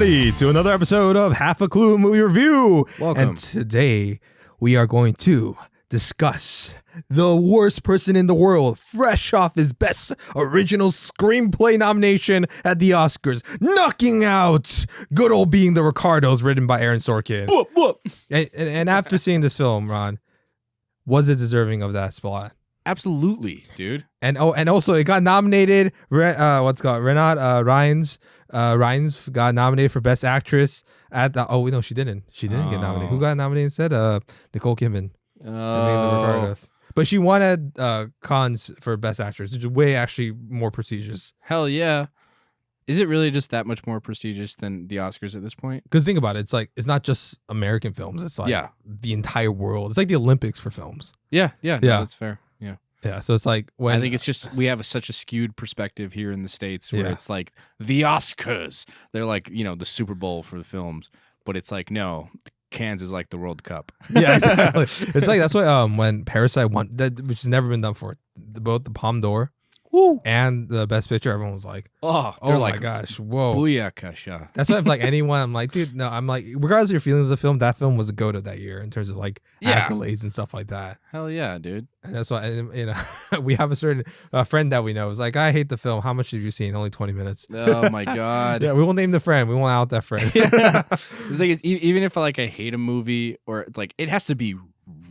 everybody, to another episode of Half a Clue Movie Review. Welcome. And today we are going to discuss The Worst Person in the World, fresh off his Best Original Screenplay nomination at the Oscars, knocking out good old Being the Ricardos, written by Aaron Sorkin. Whoop, whoop. And after seeing this film, Ron, was it deserving of that spot? Absolutely, dude. And also it got nominated. Renatereinsve got nominated for Best Actress at the. Oh no, she didn't. She didn't get nominated. Who got nominated instead? Nicole Kidman. But she won at Cannes for Best Actress, which is way actually more prestigious. Hell yeah. Is it really just that much more prestigious than the Oscars at this point? Because think about it, it's like it's not just American films. It's like the entire world. It's like the Olympics for films. Yeah. No, that's fair. Yeah. Yeah, so it's like when I think it's just we have such a skewed perspective here in the States where it's like the Oscars. They're like, the Super Bowl for the films. But it's like, no, Cannes is like the World Cup. Yeah, exactly. It's like that's why when Parasite won, which has never been done for both the Palme d'Or and the Best Picture, everyone was like, oh my gosh, whoa. Booyakasha. That's why if like anyone, I'm like, dude, no, I'm like, regardless of your feelings of the film, that film was a go-to that year in terms of like accolades and stuff like that. Hell yeah, dude. And that's why, we have a certain friend that we know is like, I hate the film. How much have you seen? Only 20 minutes. Oh my God. Yeah, we won't name the friend. We won't out that friend. The thing is, even if like I hate a movie or like it has to be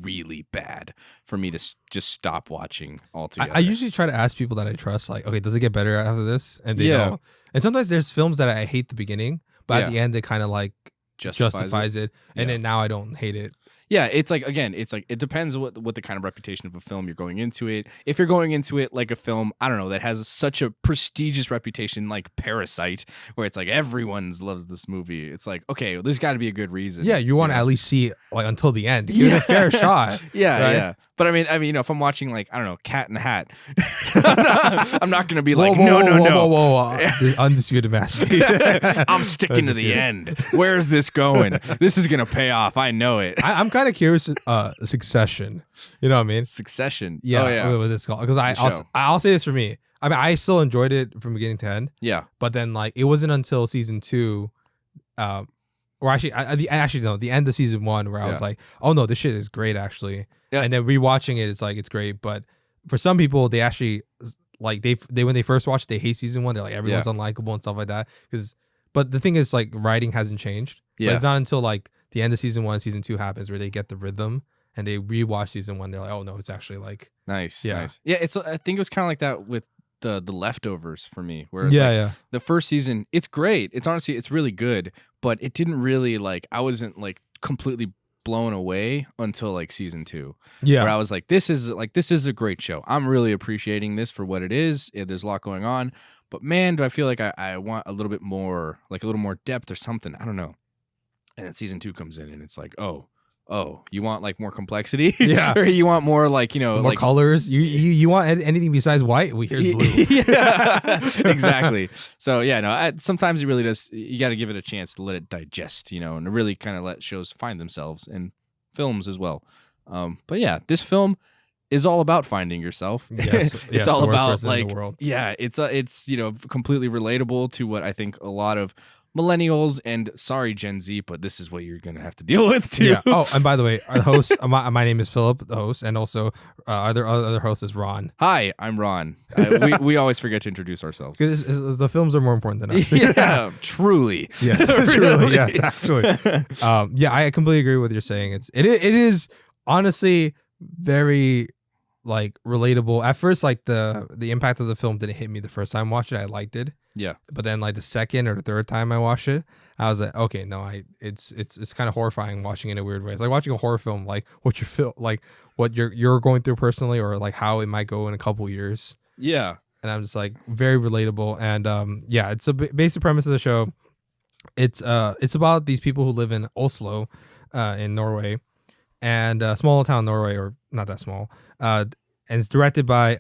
really bad for me to just stop watching altogether. I usually try to ask people that I trust, like, okay, does it get better after this? And they don't. And sometimes there's films that I hate the beginning, but at the end, it kind of like justifies it. And then now I don't hate it. Yeah, it's like, again, it's like, it depends what the kind of reputation of a film you're going into it. If you're going into it like a film, I don't know, that has such a prestigious reputation like Parasite, where it's like everyone loves this movie. It's like, okay, well, there's got to be a good reason. Yeah, you want to at least see it like until the end. Give it a fair shot. Yeah. But I mean, if I'm watching like, I don't know, Cat in the Hat, I'm not going to be like, no. The undisputed master. I'm sticking to the end. Where's this going? This is going to pay off. I know it. I'm kind of curious. Succession. You know what I mean? Succession. Yeah. Oh, yeah. What it's called. Because I'll say this for me. I mean, I still enjoyed it from beginning to end. Yeah. But then like it wasn't until season 2, or actually no, the end of season 1 where I was like, oh no, this shit is great actually. Yeah. And then rewatching it, it's like it's great. But for some people, they actually like they when they first watch it, they hate season 1. They're like everyone's unlikable and stuff like that. But the thing is, like, writing hasn't changed. Yeah. But it's not until like the end of season 1 and season 2 happens where they get the rhythm and they rewatch season 1. They're like, oh no, it's actually like nice. Yeah. Nice. Yeah. I think it was kind of like that with the Leftovers for me, where it's the first season, it's great. It's honestly, it's really good, but it didn't really like, I wasn't like completely blown away until like season 2. Yeah. Where I was like, this is a great show. I'm really appreciating this for what it is. There's a lot going on, but man, do I feel like I want a little bit more, like a little more depth or something. I don't know. And then season 2 comes in and it's like, oh, you want like more complexity? Yeah. Or you want more like, more like colors? You want anything besides white? Well, here's blue. Yeah, exactly. So yeah, no, sometimes it really does. You got to give it a chance to let it digest, and really kind of let shows find themselves and films as well. But yeah, this film is all about finding yourself. Yes, it's all about like, it's completely relatable to what I think a lot of millennials and sorry Gen Z, but this is what you're gonna have to deal with too. Yeah. Oh, and by the way, our host, my name is Philip, the host, and also our other host is Ron. Hi, I'm Ron. We always forget to introduce ourselves because the films are more important than us. Yeah, truly. Yes, truly. Yes, actually. I completely agree with what you're saying. It is honestly very like relatable. At first, like the impact of the film didn't hit me the first time I watched it. I liked it. Yeah. But then like the second or the third time I watched it, I was like, okay, no, it's kind of horrifying watching it in a weird way. It's like watching a horror film, like what you feel like what you're going through personally, or like how it might go in a couple years. Yeah. And I'm just like very relatable. And it's a basic premise of the show. It's about these people who live in Oslo, in Norway, and small town Norway, or not that small. And it's directed by,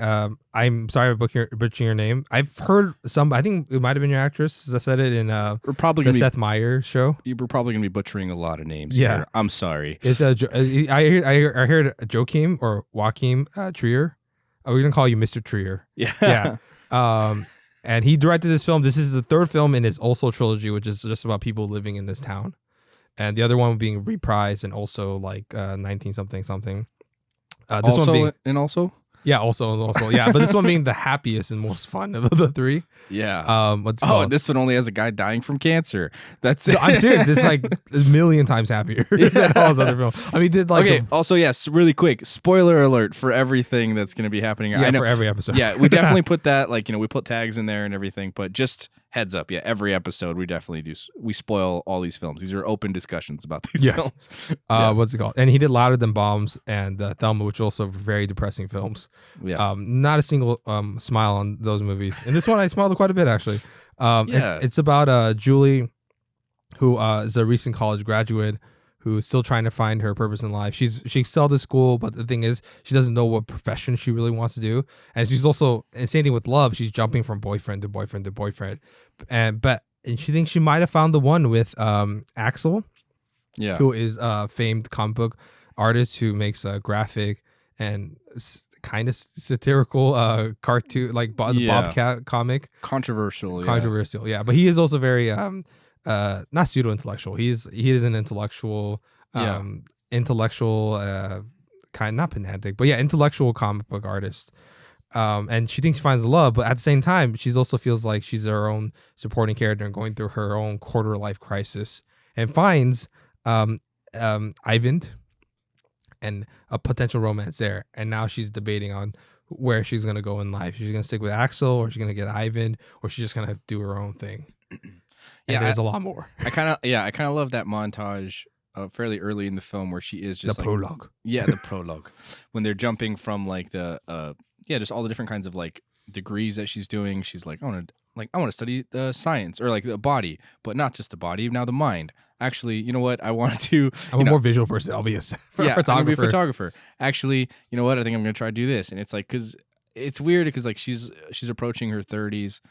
I'm sorry for butchering your name. I've heard I think it might have been your actress that said it in the Seth Meyers show. You were probably going to be butchering a lot of names here. I'm sorry. It's I heard Joachim or Joachim Trier. Oh, we're going to call you Mr. Trier. Yeah. Yeah. And he directed this film. This is the third film in his Oslo trilogy, which is just about people living in this town. And the other one being Reprise and also like 19 something something. This also one being, and also? Yeah, also, yeah. But this one being the happiest and most fun of the three. Yeah. What's it called? This one only has a guy dying from cancer. That's it. No, I'm serious. It's like a million times happier than all his other films. I mean, did like okay. Also, yes, really quick. Spoiler alert for everything that's going to be happening. Yeah, I know, for every episode. Yeah, we definitely put that. Like, we put tags in there and everything. But just heads up, yeah, every episode we definitely do. We spoil all these films. These are open discussions about these films. What's it called? And he did Louder Than Bombs and Thelma, which are also very depressing films. Yeah. Not a single smile on those movies. And this one I smiled quite a bit actually. It's about Julie, who is a recent college graduate who's still trying to find her purpose in life. She excelled at school, but the thing is, she doesn't know what profession she really wants to do. And she's also, and same thing with love, she's jumping from boyfriend to boyfriend to boyfriend. And she thinks she might have found the one with Axel, who is a famed comic book artist who makes a graphic and kind of satirical cartoon, like the Bobcat comic. Controversial, yeah. But he is also very not pseudo-intellectual. He is an intellectual, intellectual, kind, not pedantic, but yeah, intellectual comic book artist. And she thinks she finds love, but at the same time, she also feels like she's her own supporting character and going through her own quarter life crisis, and finds Ivan and a potential romance there. And now she's debating on where she's gonna go in life. She's gonna stick with Axel, or she's gonna get Ivan, or she's just gonna do her own thing. And there's a lot more. I kind of love that montage fairly early in the film where she is just the prologue. Yeah, the prologue. When they're jumping from like the just all the different kinds of like degrees that she's doing. She's like, I want to study the science, or like the body, but not just the body, now the mind. Actually, you know what? I'm a more visual person. I'll be a photographer. I'm gonna be a photographer. Actually, you know what? I think I'm gonna try to do this. And it's like, because it's weird, because like she's approaching her 30s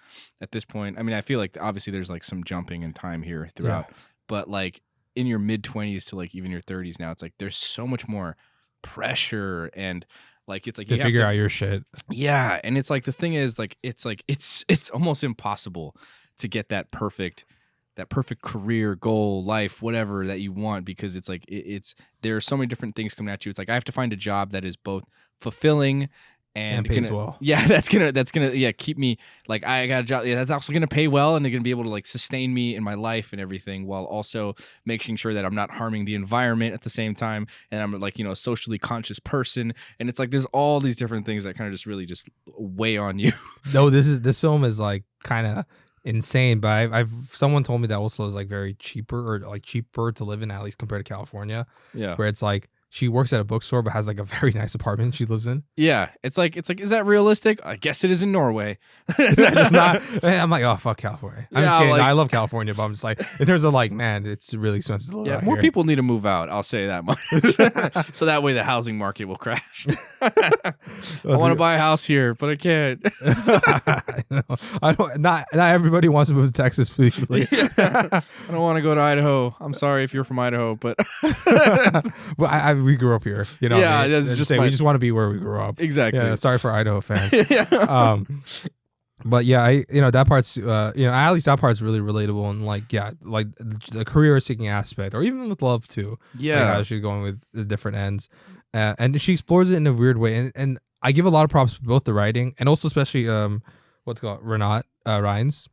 at this point. I mean, I feel like obviously there's like some jumping in time here throughout, but like in your mid 20s to like even your 30s now, it's like there's so much more pressure, and like it's like to figure out your shit. Yeah, and it's like the thing is like it's almost impossible to get that perfect career, goal, life, whatever that you want, because it's like there are so many different things coming at you. It's like I have to find a job that is both fulfilling and pays well. Yeah, that's gonna keep me, like, I got a job, that's also gonna pay well, and they're gonna be able to like sustain me in my life and everything, while also making sure that I'm not harming the environment at the same time, and I'm like, a socially conscious person. And it's like there's all these different things that kind of just really just weigh on you. No, this film is like kind of insane, but I've someone told me that Oslo is like very cheaper to live in, at least compared to California. Yeah, where it's like she works at a bookstore but has like a very nice apartment she lives in. Yeah, it's like is that realistic? I guess it is in Norway. It's not. I'm like, oh fuck California. I'm just kidding. Like, I love California, but I'm just like, in terms of like, man, it's really expensive to live out more here. people need to move out. I'll say that much. So that way the housing market will crash. I want to buy a house here, but I can't. I don't. Not everybody wants to move to Texas, please. I don't want to go to Idaho. I'm sorry if you're from Idaho, but well, we grew up here, Yeah, that's just we just want to be where we grew up. Exactly. Yeah, sorry for Idaho fans. But yeah, that part's at least that part's really relatable, and like the career seeking aspect, or even with love too. Yeah, like how she's going with the different ends, and she explores it in a weird way, and I give a lot of props to both the writing and also especially what's it called, renatereinsve,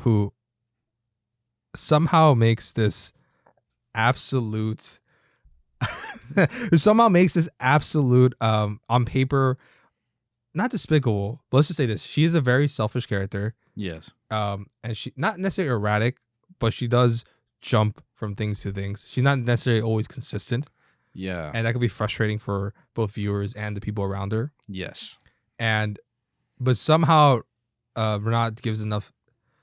who somehow makes this absolute. On paper, not despicable, but let's just say this: she is a very selfish character. Yes. And she not necessarily erratic, but she does jump from things to things. She's not necessarily always consistent. Yeah. And that can be frustrating for both viewers and the people around her. Yes. But somehow, Renate gives enough.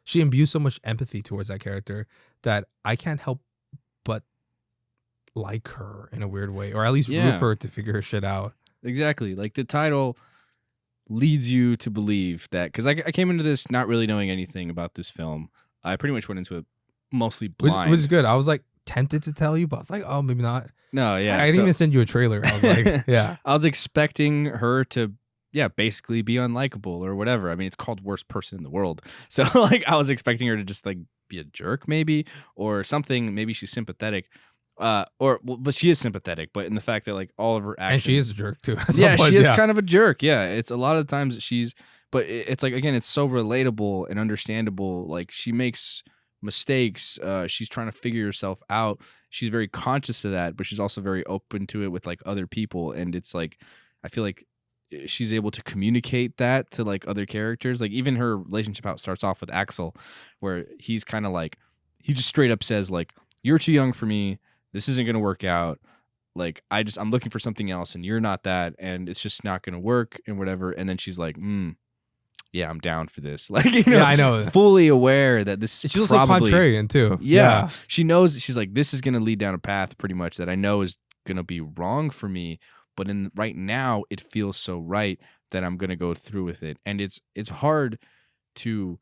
She imbues so much empathy towards that character that I can't help but like her in a weird way, or at least root for her to figure her shit out. Exactly. Like the title leads you to believe that, because I came into this not really knowing anything about this film. I pretty much went into it mostly blind, which is good. I was like tempted to tell you, but I was like, oh, maybe not. No, yeah. I didn't even send you a trailer. I was like, yeah. I was expecting her to basically be unlikable or whatever. I mean, it's called Worst Person in the World. So like I was expecting her to just like be a jerk maybe or something. Maybe she's sympathetic. But she is sympathetic, but in the fact that like all of her actions, and she is a jerk too. Yeah, she is kind of a jerk. Yeah, it's a lot of the times but it's like, again, it's so relatable and understandable. Like she makes mistakes. She's trying to figure herself out. She's very conscious of that, but she's also very open to it with like other people. And it's like, I feel like she's able to communicate that to like other characters. Like even her relationship starts off with Axel, where he's kind of like, he just straight up says like, "You're too young for me. This isn't going to work out. Like, I'm looking for something else and you're not that. And it's just not going to work and whatever." And then she's like, yeah, I'm down for this. Like, yeah, I know. Fully aware that this is she's probably also contrarian too. Yeah. She knows, she's like, this is going to lead down a path pretty much that I know is going to be wrong for me. But right now it feels so right that I'm going to go through with it. And it's hard to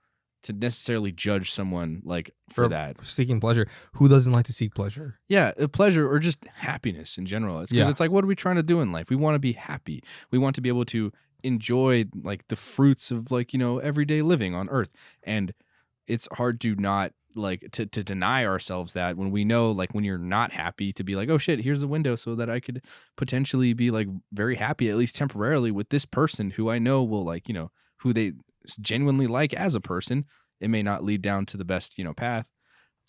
necessarily judge someone like for that. Seeking pleasure. Who doesn't like to seek pleasure? Yeah, pleasure or just happiness in general. It's because it's like, what are we trying to do in life? We want to be happy. We want to be able to enjoy like the fruits of like, everyday living on earth. And it's hard to not like to deny ourselves that when we know like when you're not happy to be like, oh shit, here's a window so that I could potentially be like very happy, at least temporarily, with this person who I know will like, who they genuinely like as a person. It may not lead down to the best, path,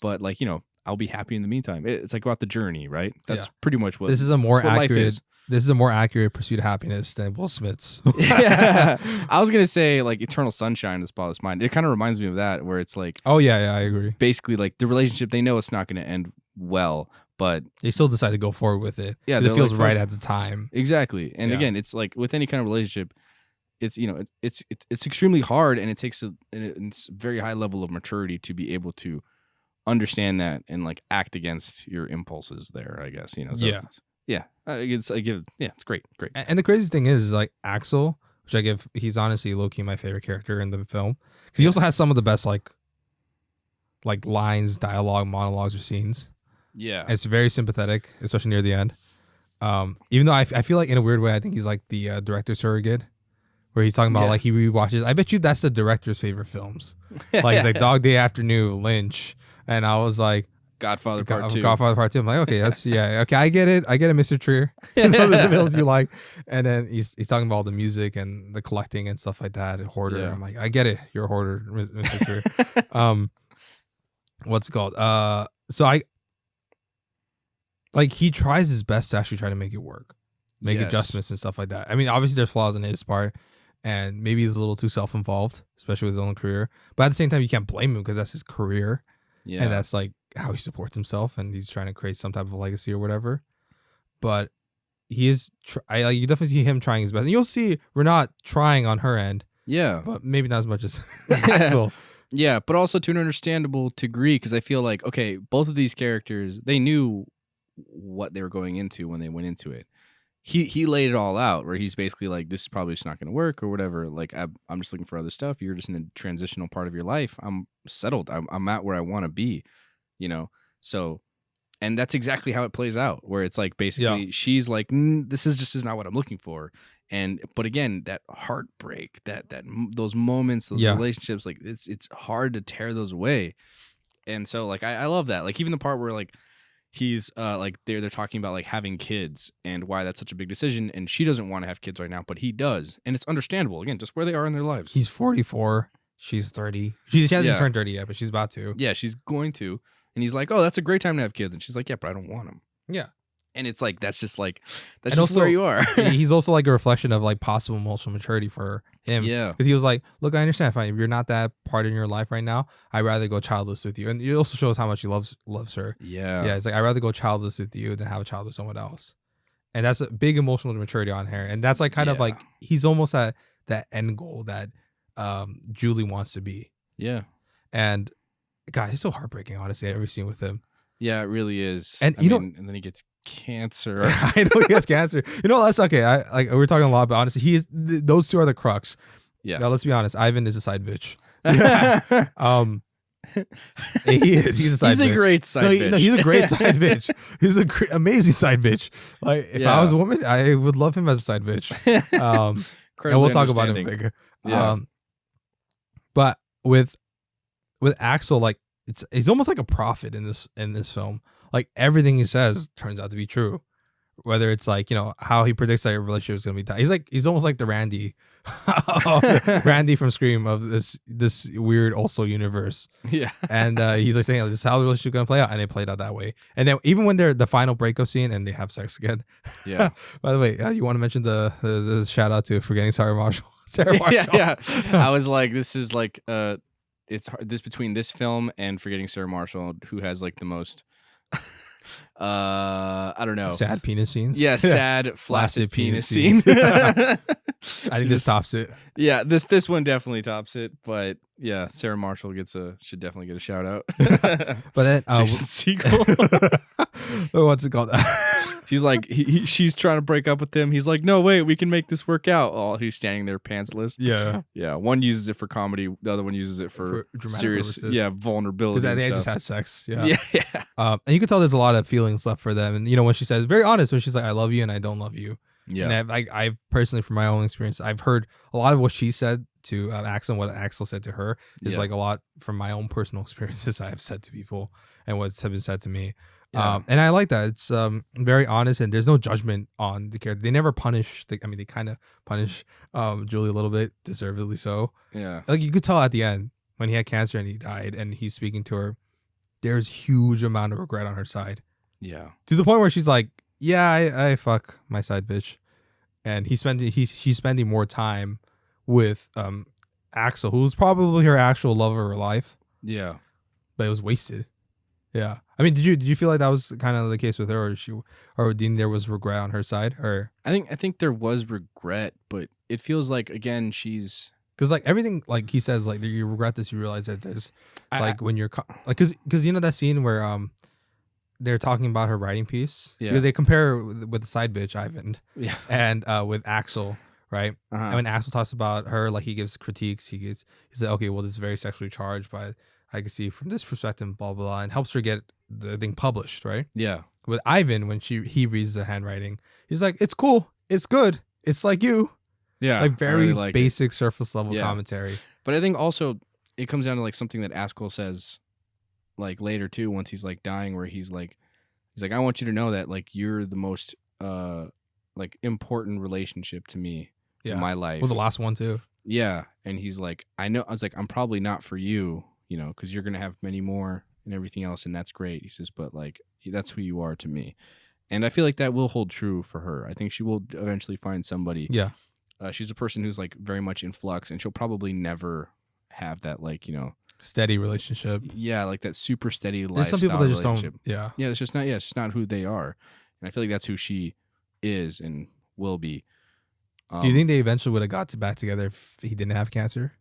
but like, I'll be happy in the meantime. It's like about the journey, right? That's pretty much what this is a more accurate life is. This is a more accurate pursuit of happiness than Will Smith's. Yeah. I was gonna say like Eternal Sunshine of the Spotless Mind. It kind of reminds me of that, where it's like, oh yeah, I agree. Basically, like the relationship, they know it's not gonna end well, but they still decide to go forward with it. Yeah, it feels like, right at the time. Exactly, and again, it's like with any kind of relationship, it's it's extremely hard, and it takes it's a very high level of maturity to be able to understand that and like act against your impulses there, I guess. So it's great. And the crazy thing is like Axel, which he's honestly low-key my favorite character in the film, because he also has some of the best like lines, dialogue, monologues, or scenes. Yeah, and it's very sympathetic, especially near the end. Even though I feel like in a weird way, I think he's like the director's surrogate, where he's talking about like he rewatches. I bet you that's the director's favorite films. Like he's like Dog Day Afternoon, Lynch, and I was like Godfather Part 2. Godfather Part 2. I'm like, okay, okay, I get it, Mr. Trier. Those are the films you like. And then he's talking about all the music and the collecting and stuff like that. And hoarder. Yeah. I'm like, I get it, you're a hoarder, Mr. Trier. What's it called? So he tries his best to actually try to make it work, make adjustments and stuff like that. I mean, obviously there's flaws in his part, and maybe he's a little too self-involved, especially with his own career. But at the same time, you can't blame him because that's his career. Yeah. And that's like how he supports himself, and he's trying to create some type of legacy or whatever. But he is, you definitely see him trying his best. And you'll see Renate trying on her end. Yeah. But maybe not as much as Axel. Yeah, but also to an understandable degree, because I feel like, okay, both of these characters, they knew what they were going into when they went into it. He laid it all out, where he's basically like, this is probably just not going to work or whatever. Like, I'm just looking for other stuff. You're just in a transitional part of your life. I'm settled. I'm at where I want to be, So, and that's exactly how it plays out, where it's like basically she's like, this is not what I'm looking for. But again, that heartbreak, those moments, those relationships, like it's hard to tear those away. And so like I love that. Like even the part where like he's like they're talking about like having kids and why that's such a big decision, and she doesn't want to have kids right now, but he does, and it's understandable, again, just where they are in their lives. He's 44, she's 30. She hasn't turned 30 yet, but she's about to. Yeah, she's going to. And he's like, oh, that's a great time to have kids, and she's like, yeah, but I don't want them. Yeah. And it's like that's just where you are. He's also like a reflection of like possible emotional maturity for him. Yeah. Because he was like, look, I understand, fine, if you're not that part in your life right now, I'd rather go childless with you. And it also shows how much he loves her. Yeah. Yeah. It's like, I'd rather go childless with you than have a child with someone else. And that's a big emotional maturity on her. And that's like kind of like he's almost at that end goal that Julie wants to be. Yeah. And God, it's so heartbreaking, honestly, every scene with him. Yeah, it really is. And and then he gets cancer. I know he has cancer. That's okay. We're talking a lot, but honestly, those two are the crux. Yeah. Now let's be honest. Ivan is a side bitch. He is. He's a side bitch. He's a great side bitch. No, he's a great side bitch. He's an amazing side bitch. Like if I was a woman, I would love him as a side bitch. And we'll talk about him bigger. Yeah. But with Axel, like he's almost like a prophet in this film. Like everything he says turns out to be true. Whether it's like, how he predicts that your relationship is gonna be he's almost like the Randy from Scream of this weird Oslo universe. Yeah. And he's like saying, this is how the relationship gonna play out, and it played out that way. And then even when they're the final breakup scene and they have sex again. Yeah. By the way, you want to mention the shout out to Forgetting Sarah Marshall. Sarah Marshall. Yeah. I was like, this is like it's hard, this between this film and Forgetting Sarah Marshall, who has like the most I don't know, sad penis scenes. Yeah, sad flaccid penis scenes. I think this tops it. Yeah, this one definitely tops it. But yeah, Sarah Marshall should definitely get a shout out. But then Jason Segel. What's it called? She's like, she's trying to break up with him. He's like, no, wait, we can make this work out. Oh, he's standing there pantsless. Yeah. Yeah. One uses it for comedy. The other one uses it for serious, purposes. Vulnerability. Because they just had sex. Yeah. Yeah. And you can tell there's a lot of feelings left for them. And, when she says, very honest, when she's like, I love you and I don't love you. Yeah. And I personally, from my own experience, I've heard a lot of what she said to Axel and what Axel said to her is like a lot from my own personal experiences I have said to people and what's been said to me. Yeah. And I like that. It's very honest and there's no judgment on the character. They never punish. They kind of punish Julie a little bit, deservedly so. Yeah. Like you could tell at the end when he had cancer and he died and he's speaking to her, there's huge amount of regret on her side. Yeah. To the point where she's like, yeah, I fuck my side bitch. And she's spending more time with Axel, who's probably her actual love of her life. Yeah. But it was wasted. Yeah. I mean, did you feel like that was kind of the case with her, or do you think there was regret on her side? Or I think there was regret, but it feels like, again, she's because like everything, like he says, like you regret this, you realize that there's when you're like because that scene where they're talking about her writing piece because they compare with the side bitch Ivan and with Axel, right? And when Axel talks about her, like he gives critiques, he's like, okay, well, this is very sexually charged, but I can see from this perspective, blah, blah, blah, and helps her get the thing published, right? Yeah. With Ivan, when he reads the handwriting, he's like, it's cool, it's good, it's like you. Yeah. Like very really basic surface level commentary. But I think also it comes down to like something that Axel says like later too, once he's like dying, where he's like, I want you to know that like you're the most like important relationship to me in my life. Was the last one too. Yeah. And he's like, I was like, I'm probably not for you, because you're gonna have many more and everything else, and that's great. He says, but like that's who you are to me. And I feel like that will hold true for her. I think she will eventually find somebody. Yeah. She's a person who's like very much in flux, and she'll probably never have that like, steady relationship. Yeah, like that super steady lifestyle. There's some people that just relationship. don't. Yeah. Yeah, it's just not who they are. And I feel like that's who she is and will be. Do you think they eventually would have got back together if he didn't have cancer?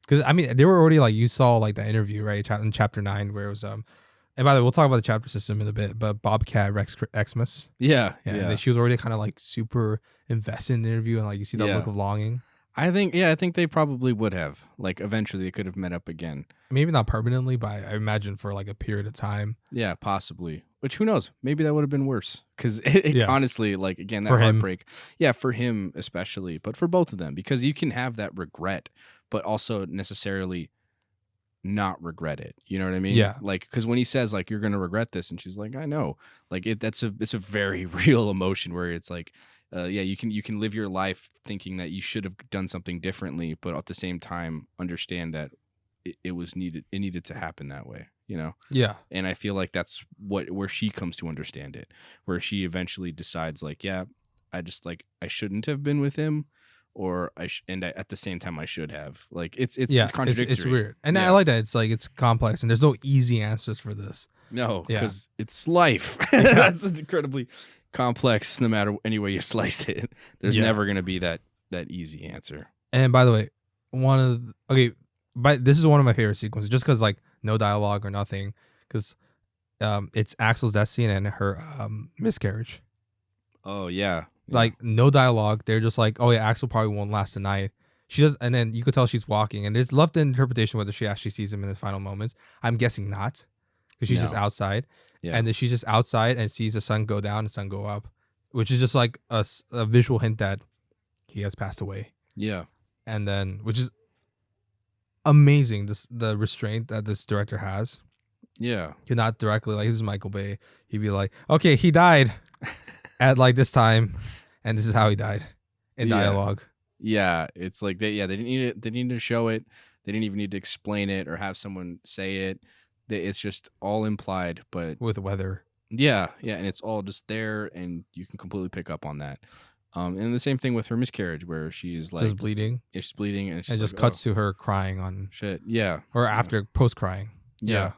Because I mean, they were already like, you saw like the interview, right, in chapter 9, where it was and by the way, we'll talk about the chapter system in a bit, but Bobcat Rex Xmas. Yeah. She was already kind of like super invested in the interview, and like you see that look of longing. I think they probably would have. Like eventually they could have met up again. Maybe not permanently, but I imagine for like a period of time. Yeah, possibly. Which who knows? Maybe that would have been worse. Because honestly, like again, that heartbreak. Yeah, for him especially, but for both of them, because you can have that regret, but also necessarily not regret it. You know what I mean? Yeah. Like, because when he says like you're gonna regret this, and she's like, I know. Like it's a very real emotion where it's like, you can live your life thinking that you should have done something differently, but at the same time understand that it needed to happen that way. Yeah. And I feel like that's where she comes to understand it, where she eventually decides like, yeah, I just like I shouldn't have been with him. Or at the same time I should have. Like it's contradictory. It's weird, and I like that. It's like it's complex, and there's no easy answers for this. No, because it's life. That's incredibly complex. No matter any way you slice it, there's never gonna be that easy answer. And by the way, this is one of my favorite sequences, just because like no dialogue or nothing, because it's Axel's death scene and her miscarriage. Oh yeah. Like no dialogue. They're just like, oh yeah, Axel probably won't last the night. She does, and then you could tell she's walking, and there's left the interpretation whether she actually sees him in his final moments. I'm guessing not, because she's just outside, and then she's just outside and sees the sun go down and sun go up, which is just like a visual hint that he has passed away. Yeah. And then, which is amazing, the restraint that this director has. Yeah. You're not directly like, this is Michael Bay. He'd be like, okay, he died at like this time, and this is how he died in dialogue. Yeah, it's like they didn't need it. They didn't need to show it. They didn't even need to explain it or have someone say it. It's just all implied, but with weather. Yeah, and it's all just there, and you can completely pick up on that. And the same thing with her miscarriage, where she's like just bleeding. Yeah, she's bleeding, and just cuts to her crying on shit. Yeah, or after post crying. Yeah,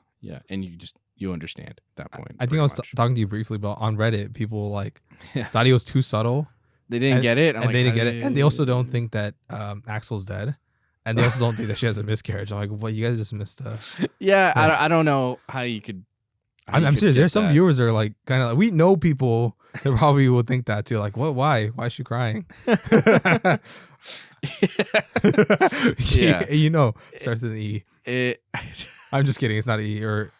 and you understand at that point. I think I was talking to you briefly about on Reddit. People like thought he was too subtle. They didn't get it, and they didn't get it, and they also don't think that Axel's dead. And they also don't think that she has a miscarriage. I'm like, well, you guys just missed. I don't know how you could. I'm serious. There's some viewers that are like, kind of like, we know people that probably will think that too. Like, what? Why is she crying? Yeah, you know, starts with an E. I'm just kidding. It's not E, or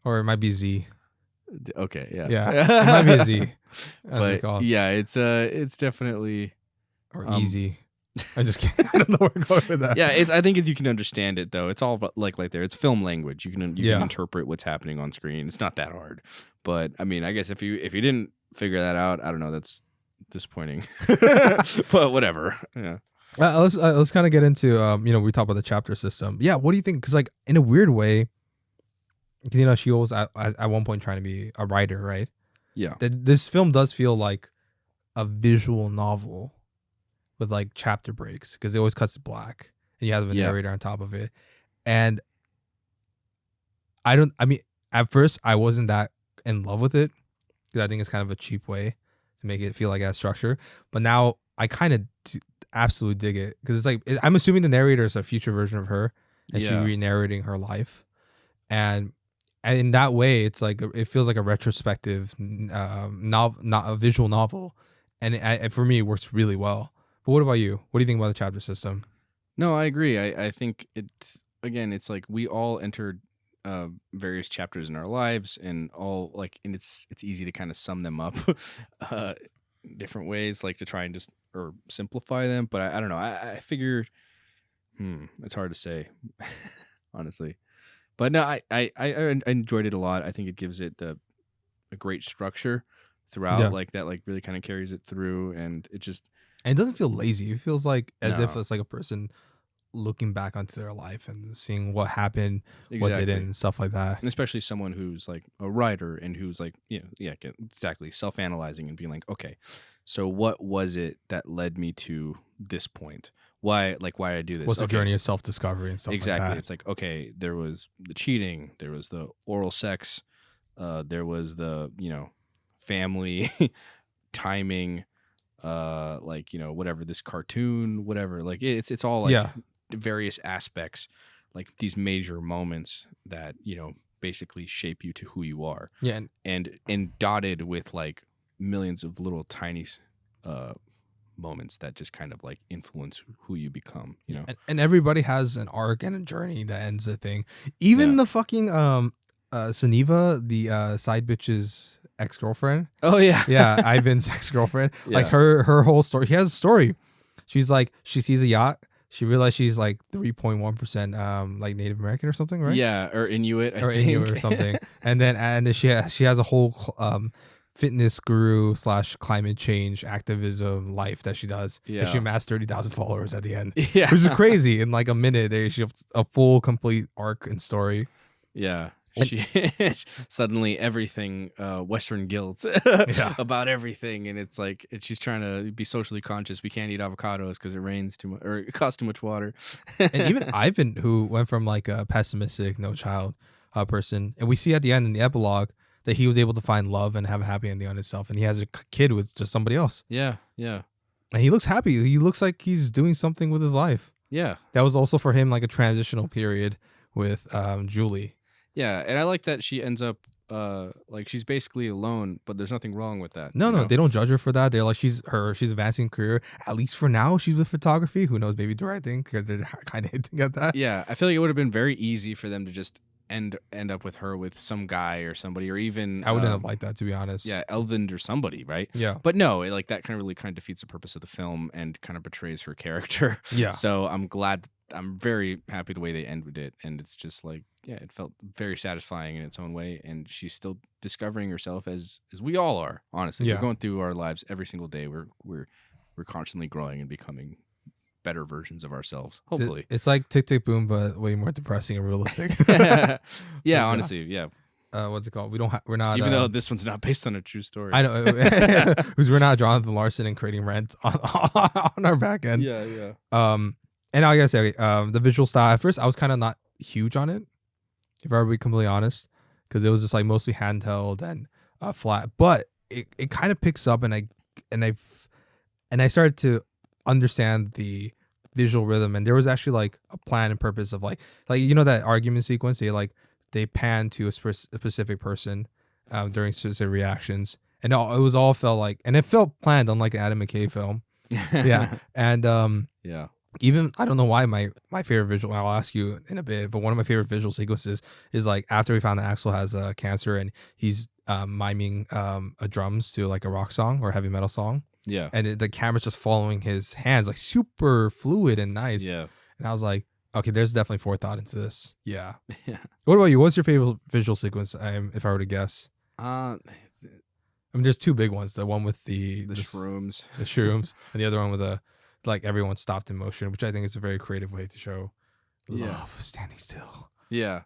it might be Z. Okay, yeah, it might be a Z. But yeah, it's definitely or easy. I'm just kidding. I don't know where we're going with that. Yeah, I think you can understand it though. It's all like there. It's film language. You can interpret what's happening on screen. It's not that hard. But I mean, I guess if you didn't figure that out, I don't know. That's disappointing. But whatever. Yeah. Let's kind of get into we talk about the chapter system. Yeah. What do you think? Because like in a weird way, she was at one point trying to be a writer, right? Yeah. This film does feel like a visual novel with like chapter breaks, because it always cuts to black and you have a narrator on top of it. And at first I wasn't that in love with it, because I think it's kind of a cheap way to make it feel like it has structure. But now I kind of absolutely dig it, because it's like, I'm assuming the narrator is a future version of her, and she's re-narrating her life. And in that way, it's like, it feels like a retrospective not a visual novel. And for me, it works really well. But what about you? What do you think about the chapter system? No, I agree. I think it's like we all entered various chapters in our lives, and all like, and it's easy to kind of sum them up different ways, like to try and just or simplify them. But I don't know. I figured, it's hard to say, honestly. But no, I enjoyed it a lot. I think it gives it a great structure throughout, like that, like really kind of carries it through, and it just. And it doesn't feel lazy. It feels like as if it's like a person looking back onto their life and seeing what happened, what didn't, and stuff like that. And especially someone who's like a writer and who's like, exactly, self-analyzing and being like, okay, so what was it that led me to this point? Why did I do this? What's the journey of self-discovery and stuff like that? Exactly. It's like, okay, there was the cheating, there was the oral sex, there was the, family timing, whatever, this cartoon, whatever, like it's all like various aspects, like these major moments that basically shape you to who you are, and dotted with like millions of little tiny moments that just kind of like influence who you become, and everybody has an arc and a journey that ends a thing. Even the fucking Suniva, the side bitch's ex-girlfriend. Oh yeah. Yeah, Ivan's ex-girlfriend. Like her whole story. She has a story. She's like, she sees a yacht. She realized she's like 3.1% like Native American or something, right? Yeah, or Inuit, I think. Inuit or something. and then she has a whole fitness guru / climate change activism life that she does. Yeah. And she amassed 30,000 followers at the end. Yeah. Which is crazy. In like a minute, she has a full complete arc and story. Yeah. She suddenly everything Western guilt about everything, and it's like, and she's trying to be socially conscious. We can't eat avocados because it rains too much or it costs too much water. And even Ivan, who went from like a pessimistic no child person, and we see at the end in the epilogue that he was able to find love and have a happy ending on himself, and he has a kid with just somebody else. Yeah. And he looks happy. He looks like he's doing something with his life. Yeah. That was also for him like a transitional period with Julie. Yeah, and I like that she ends up like she's basically alone, but there's nothing wrong with that. No, they don't judge her for that. They're like, she's advancing career. At least for now, she's with photography. Who knows? Maybe the right thing, because they're kind of hinting at that. Yeah, I feel like it would have been very easy for them to just end up with her with some guy or somebody, or even I wouldn't have liked that, to be honest. Yeah, Elvind or somebody, right? Yeah. But no, like that kind of defeats the purpose of the film and kind of betrays her character. Yeah. So I'm very happy the way they ended it, and it's just like, yeah, it felt very satisfying in its own way, and she's still discovering herself as we all are. Honestly, we're going through our lives every single day. We're constantly growing and becoming better versions of ourselves, hopefully. It's like Tick Tick Boom, but way more depressing and realistic. Yeah, honestly, yeah. What's it called? We're not. Even though this one's not based on a true story. I know, because we're not Jonathan Larson and creating Rent on our back end. Yeah. And I gotta say, the visual style. At first, I was kind of not huge on it, if I were to be completely honest, because it was just like mostly handheld and flat. But it kind of picks up, and I started to understand the visual rhythm, and there was actually like a plan and purpose of like that argument sequence. They pan to a specific person during specific reactions, and it felt planned, unlike an Adam McKay film. Yeah, and yeah. Even I don't know why my favorite visual, I'll ask you in a bit, but one of my favorite visual sequences is like after we found that Axel has cancer and he's miming drums to like a rock song or heavy metal song. Yeah. And the camera's just following his hands, like super fluid and nice. Yeah. And I was like, okay, there's definitely forethought into this. Yeah. Yeah. What about you? What's your favorite visual sequence? If I were to guess. I mean, there's two big ones. The one with the shrooms, and the other one with like everyone stopped in motion, which I think is a very creative way to show love standing still. Yeah.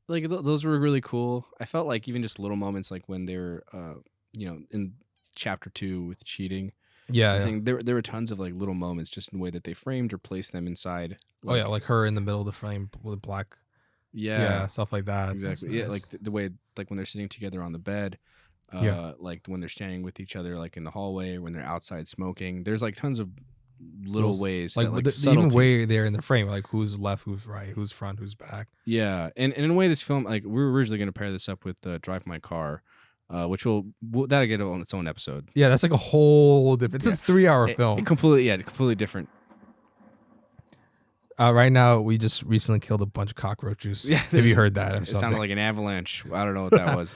Like those were really cool. I felt like even just little moments, like when they were, in chapter 2 with cheating. Yeah. I think there were tons of like little moments just in the way that they framed or placed them inside. Like, like her in the middle of the frame with black. Yeah. Stuff like that. Exactly. Nice. Yeah. Like the way, like when they're sitting together on the bed, like when they're standing with each other, like in the hallway, when they're outside smoking, there's like tons of little ways, like, even way they're in the frame, like who's left, who's right, who's front, who's back. Yeah. And in a way, this film, like we were originally going to pair this up with Drive My Car, which that'll get on its own episode. Yeah, that's like a whole different. It's a 3-hour film. Completely different. Right now, we just recently killed a bunch of cockroaches. Yeah, have you heard that? It sounded like an avalanche. I don't know what that was.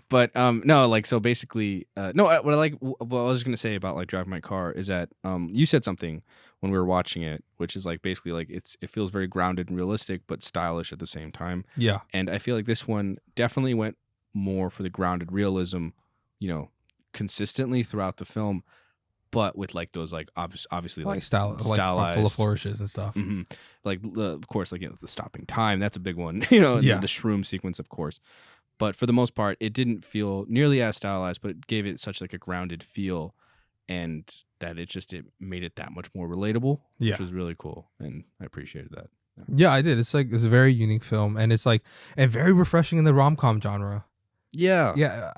But no, like, so basically, what I was going to say about like Drive My Car is that you said something when we were watching it, which is like basically like it feels very grounded and realistic, but stylish at the same time. Yeah. And I feel like this one definitely went more for the grounded realism, consistently throughout the film. But with like those like obviously like stylized, like full of flourishes and stuff. Mm-hmm. Like of course, like the stopping time, that's a big one. The shroom sequence, of course. But for the most part, it didn't feel nearly as stylized, but it gave it such like a grounded feel, and that it made it that much more relatable, which was really cool, and I appreciated that. Yeah, I did. It's a very unique film, and it's like very refreshing in the rom-com genre. Yeah.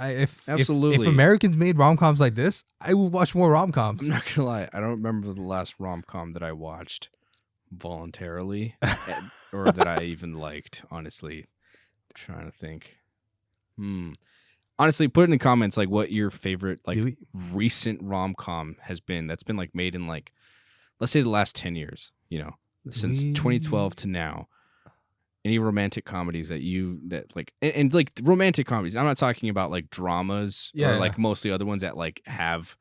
Absolutely. If Americans made rom-coms like this, I would watch more rom-coms. I'm not gonna lie, I don't remember the last rom-com that I watched voluntarily or that I even liked. Honestly, I'm trying to think. Honestly, put it in the comments like what your favorite like recent rom-com has been. That's been like made in like, let's say the last 10 years. Since 2012 to now. Any romantic comedies and like romantic comedies. I'm not talking about like dramas or like mostly other ones that like have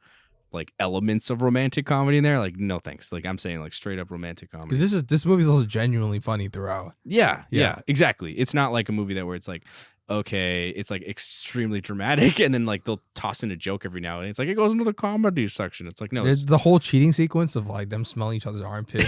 like elements of romantic comedy in there. Like no thanks. Like I'm saying like straight up romantic comedy. Because this movie is also genuinely funny throughout. Yeah, exactly. It's not like a movie where it's like, okay, it's like extremely dramatic and then like they'll toss in a joke every now and then. It's like it goes into the comedy section. It's like no, there's the whole cheating sequence of like them smelling each other's armpit.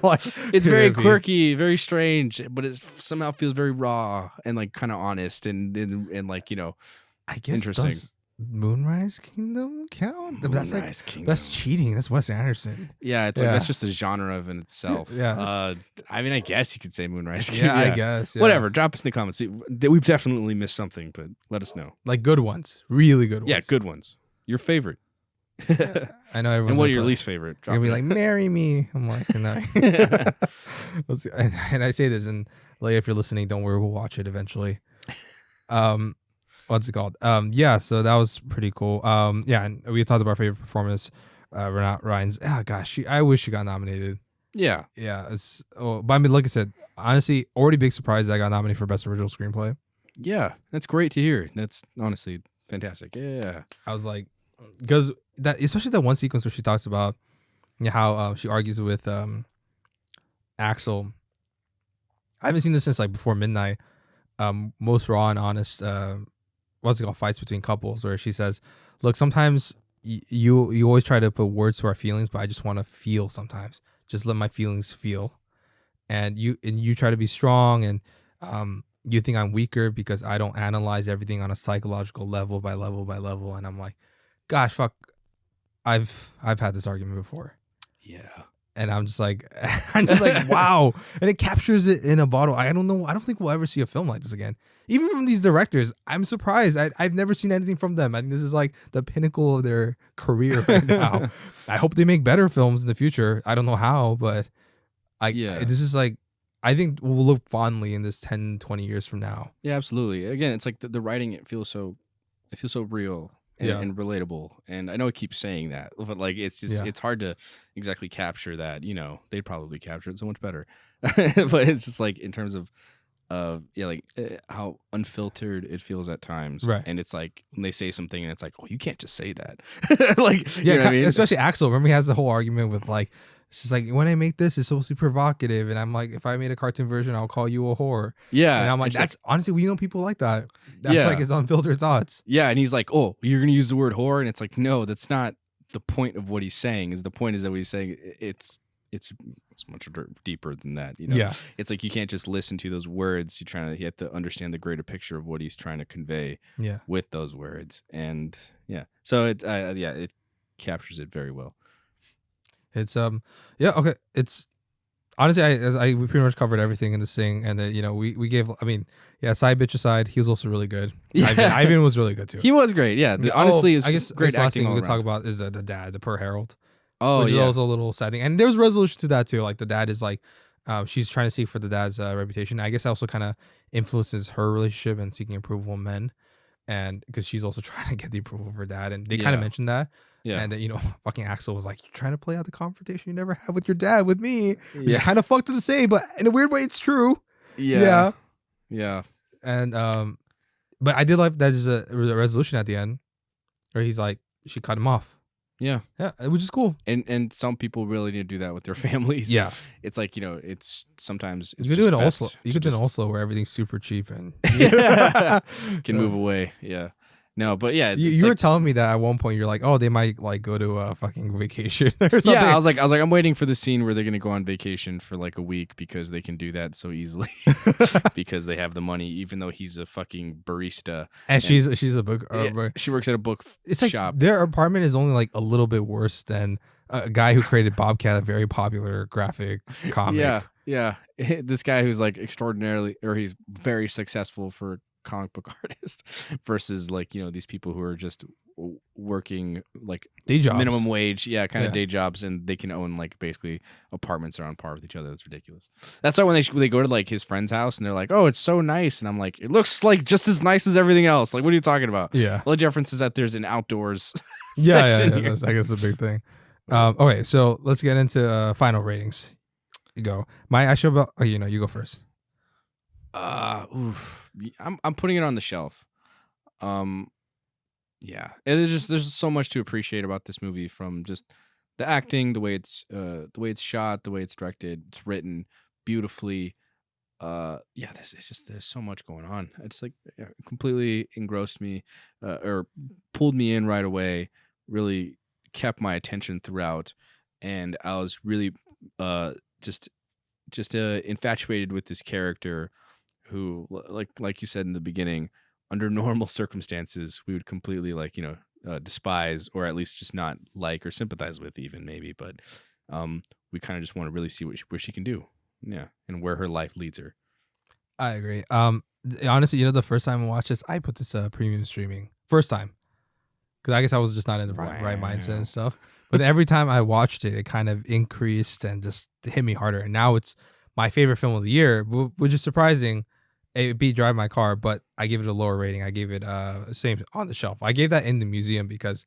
Like, it's very quirky, very strange, but it somehow feels very raw and like kind of honest and like I guess interesting. Does Moonrise Kingdom count? Kingdom. That's cheating. That's Wes Anderson. Yeah, it's like that's just a genre of in itself. Yeah. I mean, I guess you could say Moonrise Kingdom. Yeah, I guess. Yeah. Whatever. Drop us in the comments. We've definitely missed something, but let us know. Like good ones, really good ones. Yeah, good ones. Your favorite. I know everyone's. And what are your least favorite? You're gonna be like, marry me. I'm like, no. And I say this, and like, if you're listening, don't worry, we'll watch it eventually. What's it called? So that was pretty cool. And we talked about our favorite performance, Renatereinsve. Oh gosh, I wish she got nominated. Yeah. But I mean, like I said, honestly, already big surprise that I got nominated for Best Original Screenplay. Yeah, that's great to hear. That's honestly fantastic. Yeah. I was like, because that, especially that one sequence where she talks about how she argues with Axel. I haven't seen this since like before midnight. Most raw and honest, what's it called, fights between couples, where she says, "Look, sometimes you always try to put words to our feelings, but I just want to feel sometimes. Just let my feelings feel." And you try to be strong, and you think I'm weaker because I don't analyze everything on a psychological level by level by level. And I'm like, gosh, fuck, I've had this argument before. Yeah. And I'm just like, wow. And it captures it in a bottle. I don't know. I don't think we'll ever see a film like this again. Even from these directors, I'm surprised. I've never seen anything from them. I think this is like the pinnacle of their career right now. I hope they make better films in the future. I don't know how, but this is like, I think we'll look fondly in this 10, 20 years from now. Yeah, absolutely. Again, it's like the writing, it feels so real. And relatable, and I know I keep saying that, but like it's just it's hard to exactly capture that. You know, they'd probably capture it so much better, but it's just like in terms of how unfiltered it feels at times, right? And it's like when they say something, and it's like, oh, you can't just say that, like you know what I mean? Especially Axel. Remember, he has the whole argument with like. It's just like, when I make this, it's supposed to be provocative, and I'm like, if I made a cartoon version, I'll call you a whore. Yeah, and I'm like, that's honestly, we know people like that. That's like his unfiltered thoughts. Yeah, and he's like, oh, you're gonna use the word whore, and it's like, no, that's not the point of what he's saying. Is the point is that what he's saying, it's much deeper than that. You know? Yeah, it's like you can't just listen to those words. You have to understand the greater picture of what he's trying to convey. Yeah, with those words, and so it captures it very well. It's okay. It's honestly, we pretty much covered everything in this thing, and then we gave. I mean, side bitch aside, he was also really good. Yeah. Ivan was really good too. He was great. Yeah, honestly, I guess great last acting thing we all could talk about is the dad, the Per Harold. Oh, which is also a little sad thing, and there's resolution to that too. Like the dad is like, she's trying to seek for the dad's reputation. I guess that also kind of influences her relationship and seeking approval of men, and because she's also trying to get the approval of her dad, and they kind of mentioned that. Yeah. And fucking Axel was like, you're trying to play out the confrontation you never had with your dad, with me. Which is kind of fucked up to say, but in a weird way, it's true. Yeah. And but I did like that there's a resolution at the end where he's like, she cut him off. Yeah, which is cool. And some people really need to do that with their families. Yeah, it's like it's sometimes it's you could do it in Oslo. You could do it in Oslo where everything's super cheap and can move away. Yeah. No, but yeah, you were telling me that at one point you're like, oh, they might like go to a fucking vacation or something. Yeah, I was like, I'm waiting for the scene where they're gonna go on vacation for like a week because they can do that so easily because they have the money, even though he's a fucking barista and she's a book. She works at a book shop. Like their apartment is only like a little bit worse than a guy who created Bobcat, a very popular graphic comic. Yeah. This guy who's like he's very successful for comic book artist versus like these people who are just working like day jobs, minimum wage day jobs, and they can own like basically apartments that are on par with each other. That's ridiculous. That's why when they go to like his friend's house and they're like, oh, it's so nice, and I'm like, it looks like just as nice as everything else. Like, what are you talking about? Yeah, the difference is that there's an outdoors that's, I guess, a big thing. Okay, so let's get into final ratings. You go. You go first. I'm putting it on the shelf. There's so much to appreciate about this movie, from just the acting, the way it's shot, the way it's directed, it's written beautifully. There's so much going on. It's like completely engrossed me, or pulled me in right away. Really kept my attention throughout, and I was really just infatuated with this character, who, like you said in the beginning, under normal circumstances we would completely despise, or at least just not like or sympathize with, even maybe. But we kind of just want to really see where she can do, and where her life leads her. I agree. Honestly, the first time I watched this, I put this premium streaming first time, because I guess I was just not in the right mindset and stuff. But every time I watched it, it kind of increased and just hit me harder. And now it's my favorite film of the year, which is surprising. It beat Drive My Car, but I gave it a lower rating. I gave it same on the shelf. I gave that in the museum because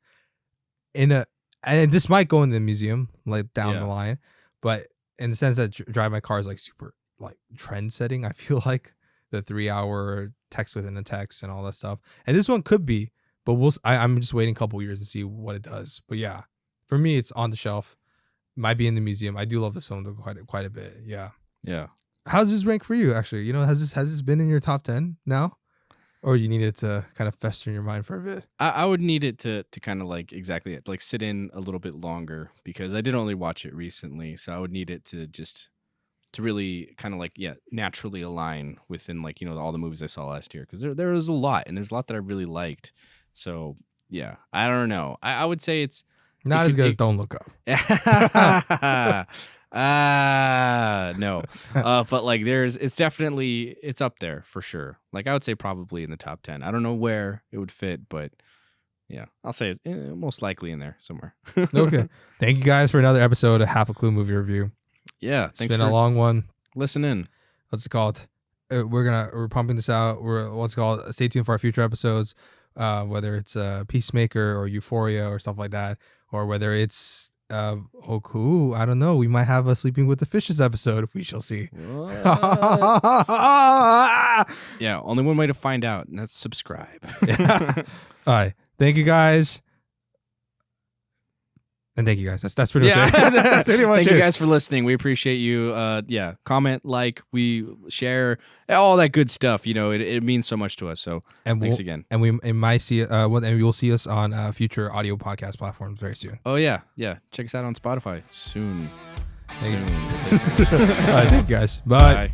and this might go in the museum like down the line, but in the sense that Drive My Car is like super like trend setting. I feel like the 3-hour text within a text and all that stuff. And this one could be, but I'm just waiting a couple years to see what it does. But yeah, for me, it's on the shelf. Might be in the museum. I do love this film quite a bit. Yeah. Yeah. How's this rank for you? Actually, has this been in your top 10 now, or you need it to kind of fester in your mind for a bit? I would need it to kind of like exactly like sit in a little bit longer, because I did only watch it recently, so I would need it to really kind of like naturally align within like all the movies I saw last year, because there was a lot, and there's a lot that I really liked. So yeah, I don't know. I would say it's not as good as Don't Look Up. No. But like it's up there for sure. Like I would say probably in the top 10. I don't know where it would fit, but yeah, I'll say it, most likely in there somewhere. Okay. Thank you guys for another episode of Half a Clue Movie Review. Yeah. It's been a long one. Listen in. What's it called? We're pumping this out. Stay tuned for our future episodes. Whether it's Peacemaker or Euphoria or stuff like that, or whether it's I don't know. We might have a Sleeping with the Fishes episode. We shall see. Yeah, only one way to find out, and that's subscribe. All right. Thank you guys. And thank you guys. That's pretty much it. That's pretty much Thank you guys for listening. We appreciate you. Comment, we share, all that good stuff. It means so much to us. So thanks again. And we might see and you'll see us on future audio podcast platforms very soon. Oh yeah. Check us out on Spotify soon. All right, thank you guys. Bye.